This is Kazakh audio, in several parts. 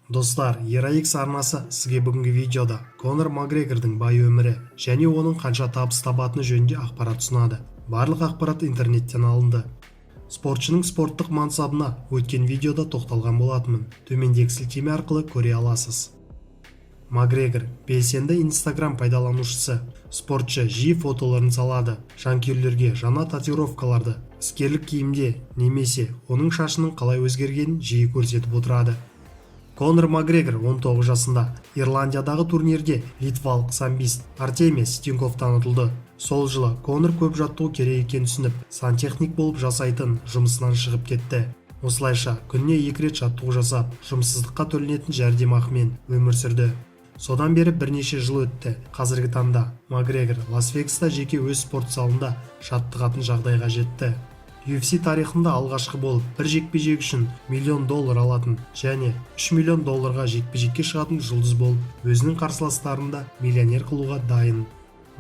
Достар, ERA-X арнасы сізге бүгінгі видеода Конор Макгрегордың бай өмірі және оның қанша табыс табатыны жөнінде ақпарат ұсынады. Барлық ақпарат интернеттен алынды. Спортшының спорттық мансабына өткен видеода тоқталған болатынмын. Төмендегі сілтеме арқылы көре аласыз. Макгрегор белсенді Instagram пайдаланушысы. Спортшы жиі фотоларын салады. Жанкүйерлерге жаңа татуировкаларды, іскерлік киімде немесе оның шашының қалай өзгергенін жиі көрсетіп отырады. Конор Макгрегор 19 жасында Ирландиядағы турнирде литвалық самбист Артемис Стинковтан ұтылды. Сол жылы Конор көп жаттығу керек екенін түсініп, сантехник болып жасайтын жұмысынан шығып кетті. Осылайша күніне 2 рет жаттығу жасап, жұмыссыздыққа төленетін жәрдемақымен өмір сүрді. Содан бері бірнеше жыл өтті. Қазіргі таңда Макгрегор Лас-Вегаста жеке өз спорт залында жаттығатын жағдайға жетті. UFC тарихында алғашқы болып бір жекпе-жек үшін $1 миллион алатын және $3 миллион жекпе-жекке шығатын жұлдыз болып, өзінің қарсыластарында миллионер қылуға дайын.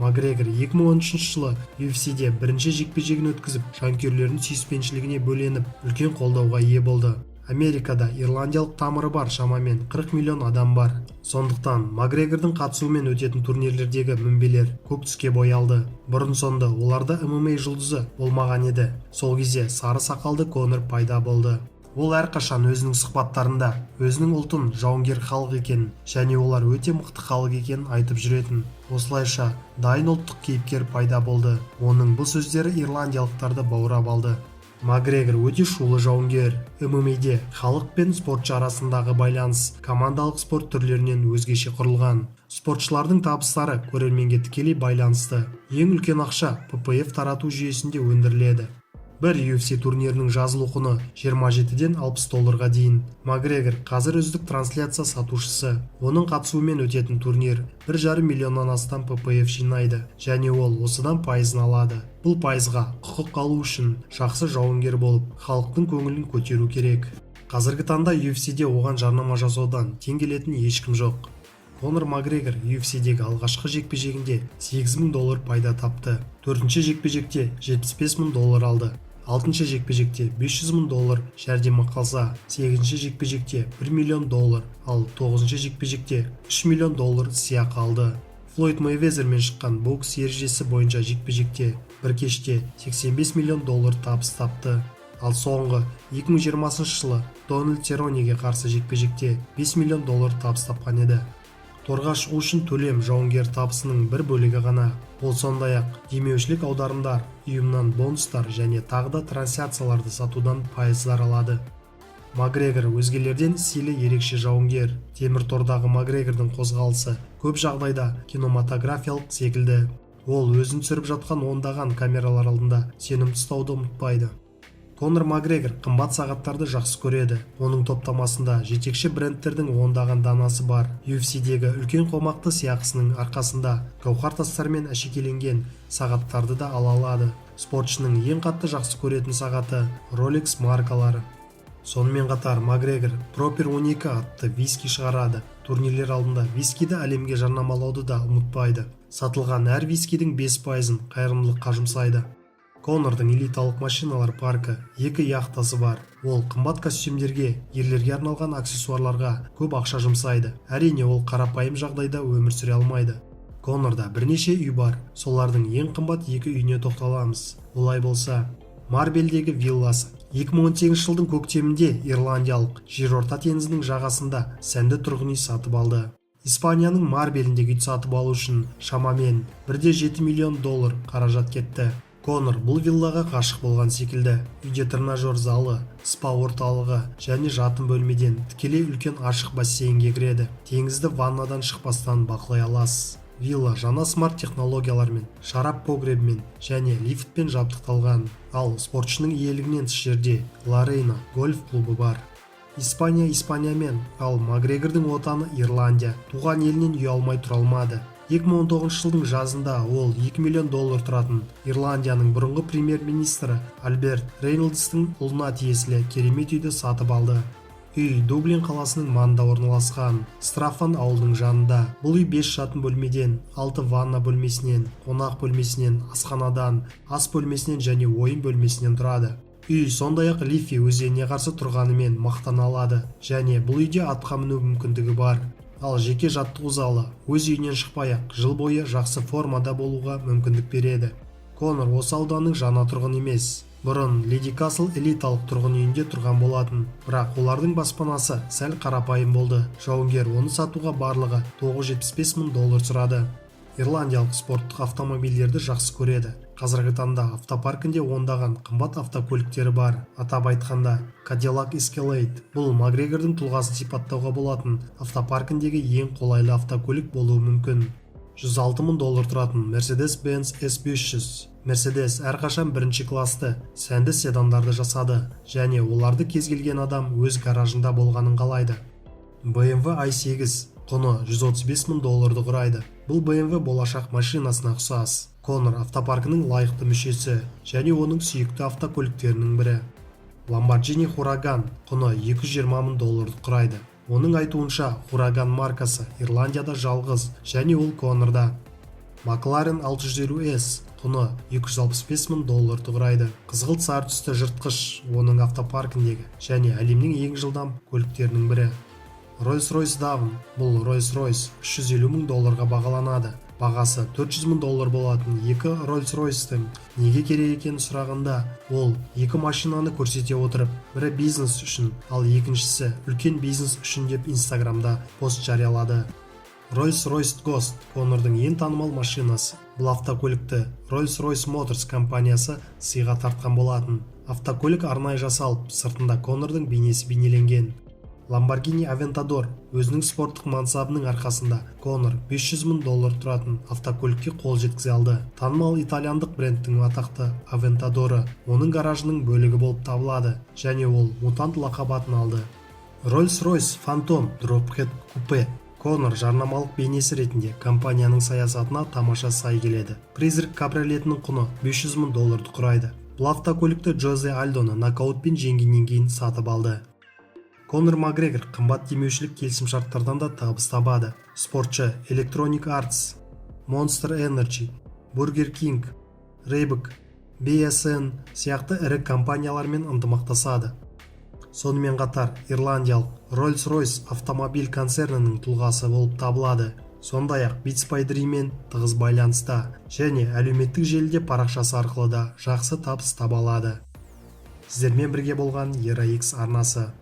Макгрегор 2013 жылы UFC-де бірінші жекпе-жегін өткізіп, жанкүйерлердің сүйіспеншілігіне бөленіп, үлкен қолдауға ие болды. Америкада ирландиялық тамыры бар шамамен 40 миллион адам бар. Сондықтан Макгрегордың қатысуымен өтетін турнирлердегі мінбелер көк түске боялды. Бұрын-соңды оларда ММА жұлдызы болмаған еді. Сол кезде сары сақалды Конор пайда болды. Ол әрқашан өзінің сұхбаттарында өзінің ұлтын жауынгер халық екенін және олар өте мықты халық екенін айтып жүретін. Осылайша дайын ұлттық кейіпкер пайда болды. Оның бұл сөздері ирландиялықтарды баурап алды. Макгрегор өте шулы жауынгер. ММА-де халық пен спортшы арасындағы байланыс командалық спорт түрлерінен өзгеше құрылған. Спортшылардың табыстары көрерменге тікелей байланысты. Ең үлкен ақша PPV тарату жүйесінде өндіріледі. Бір UFC турнирінің жазылу құны $27-ден $60 дейін. Макгрегор қазір үздік трансляция сатушысы. Оның қатысуымен өтетін турнир 1,5 миллионнан астам PPV жинайды және ол осыдан пайызын алады. Бұл пайызға құқық алу үшін жақсы жауынгер болып, халықтың көңілін көтеру керек. Қазіргі таңда UFC-де оған жарнама жасаудан тең келетін ешкім жоқ. Конор Макгрегор UFC-дегі алғашқы жекпе-жегінде $8 мың пайда тапты. 4-ші жекпе-жекте $75 мың алды. 6-шы жекпе-жекте $500 мың жәрдемақы алса, 8-ші жекпе-жекте $1 миллион, ал 9-ші жекпе-жекте $3 миллион сыйақы алды. Флойд Мейвезермен шыққан бокс ережесі бойынша жекпе-жекте бір кеште $85 миллион табыс тапты. Ал соңғы 2020 жылы Дональд Серрониге қарсы жекпе-жекте $5 миллион табыс тапқан еді. Торға шығу үшін төлем жауынгер табысының бір бөлігі ғана. Ол сондай-ақ демеушілік аударымдар, ұйымнан бонустар және тағы да трансляцияларды сатудан пайыздар алады. Макгрегор өзгелерден стилі ерекше жауынгер. Темір тордағы Макгрегордың қозғалысы көп жағдайда кинематографиялық секілді. Ол өзін түсіріп жатқан ондаған камералар алдында сенімді ұстауды ұмытпайды. Конор Макгрегор қымбат сағаттарды жақсы көреді. Оның топтамасында жетекші брендтердің ондаған данасы бар. UFC-дегі үлкен қомақты сыйақысының арқасында гауһар тастармен әшекейленген сағаттарды да ала алады. Спортшының ең қатты жақсы көретін сағаты Rolex маркалары. Сонымен қатар Макгрегор Proper 12 атты виски шығарады. Турнирлер алдында вискиді әлемге жарнамалауды да ұмытпайды. Сатылған әр вискидің 5%-ын қайырымдылыққа жұмсайды. Конордың элиталық машиналар паркі 2 яхтасы бар. Ол қымбат костюмдерге, ерлерге арналған аксессуарларға көп ақша жұмсайды. Әрине ол қарапайым жағдайда өмір сүре алмайды. Конорда бірнеше үй бар. Солардың ең қымбат 2 үйіне тоқталамыз. Олай болса, Марбельдегі вилласы. 2018 жылдың көктемінде ирландиялық жерорта теңізінің жағасында сәнді тұрғын үй сатып алды. Испанияның Марбеліндегі үй сатып алу үшін шамамен $1,7 миллион қаражат кетті. Конор бұл виллаға ғашық болған секілді. Үйде тренажер залы, спа орталығы және жатын бөлмеден тікелей үлкен ашық бассейнге кіреді. Теңізді ваннадан шықпастан бақылай аласыз. Вилла жаңа смарт технологиялармен, шарап погребімен және лифтпен жабдықталған. Ал спортшының иелігінен тыс жерде Лорейна гольф клубы бар. Испаниямен, ал Макгрегордың отаны Ирландия. Туған елінен үй алмай тұра алмады. 2019 жылдың жазында ол $2 миллион тұратын Ирландияның бұрынғы премьер-министрі Альберт Рейнолдстың ұлына тиесілі керемет үйді сатып алды. Үй Дублин қаласының маңында орналасқан, Страффан ауылының жанында. Бұл үй 5 жатын бөлмеден, 6 ванна бөлмесінен, қонақ бөлмесінен, асханадан, ас бөлмесінен және ойын бөлмесінен тұрады. Үй сондай-ақ Лифи өзеніне қарсы тұрғанымен мақтана алады және бұл үйде атқа міну мүмкіндігі бар. Ал жеке жаттығу залы өз үйінен шықпай-ақ жыл бойы жақсы формада болуға мүмкіндік береді. Конор осы ауданның жаңа тұрғын емес. Бұрын Леди Касл элиталық тұрғын үйінде тұрған болатын, бірақ олардың баспанасы сәл қарапайым болды. Жауынгер оны сатуға барлығы $975,000 сұрады. Ирландиялық спорттық автомобильдерді жақсы көреді. Қазіргі таңда автопаркінде ондаған қымбат автокөліктері бар. Атап айтқанда, Cadillac Escalade бұл Макгрегордың тұлғасын сипаттауға болатын автопаркіндегі ең қолайлы автокөлік болуы мүмкін. $106,000 тұратын Mercedes-Benz S500. Mercedes әрқашан бірінші класты сәнді седандарды жасады және оларды кез келген адам өз гаражында болғанын қалайды. BMW i8 құны $135,000 құрайды. Бұл BMW болашақ машинасына ұқсас. Конор автопаркінің лайықты мүшесі және оның сүйікті автокөліктерінің бірі. Lamborghini Huracan құны $220,000 құрайды. Оның айтуынша Huracan маркасы Ирландияда жалғыз және ол Конорда. McLaren 650S құны $265,000 құрайды. Қызғылт сары түсті жыртқыш оның автопаркіндегі және әлемнің ең жылдам көліктерінің бірі. Rolls-Royce Dawn бұл Rolls-Royce $350,000 бағаланады. Бағасы $400,000 болатын екі Rolls-Royce'тың неге керек екенін сұрағанда, ол екі машинаны көрсете отырып, бірі бизнес үшін, ал екіншісі үлкен бизнес үшін деп Инстаграмда пост жариялады. Rolls-Royce Ghost Конордың ең танымал машинасы. Бұл автокөлікті Rolls-Royce Motors компаниясы сыйға тартқан болатын. Автокөлік арнайы жасалып, сыртында Конордың бейнесі бейнеленген. Lamborghini Aventador өзінің спорттық мансабының арқасында Конор $500,000 тұратын автокөлікке қол жеткізе алды. Танымал итальяндық брендтің атақты Aventador'ы оның гаражының бөлігі болып табылады және ол мутант лақабатын алды. Rolls-Royce Phantom Drophead Coupe Конор жарнамалық бейнесі ретінде компанияның саясатына тамаша сай келеді. Призрак кабриолетінің құны $500,000 құрайды. Бұл автокөлікті Джозе Альдоны нокаутпен жеңгеннен кейін сатып алды. Конор Макгрегор қымбат демеушілік келісімшарттардан да табыс табады. Спортшы Electronic Arts, Monster Energy, Burger King, Reebok, BSN сияқты ірі компаниялармен ынтымақтасады. Сонымен қатар Ирландиялық Rolls-Royce автомобиль концернінің тұлғасы болып табылады. Сондай-ақ Beats by Dream'мен тығыз байланыста және әлеуметтік желіде парақшасы арқылы да жақсы табыс таба алады. Сіздермен бірге болған ERA X арнасы.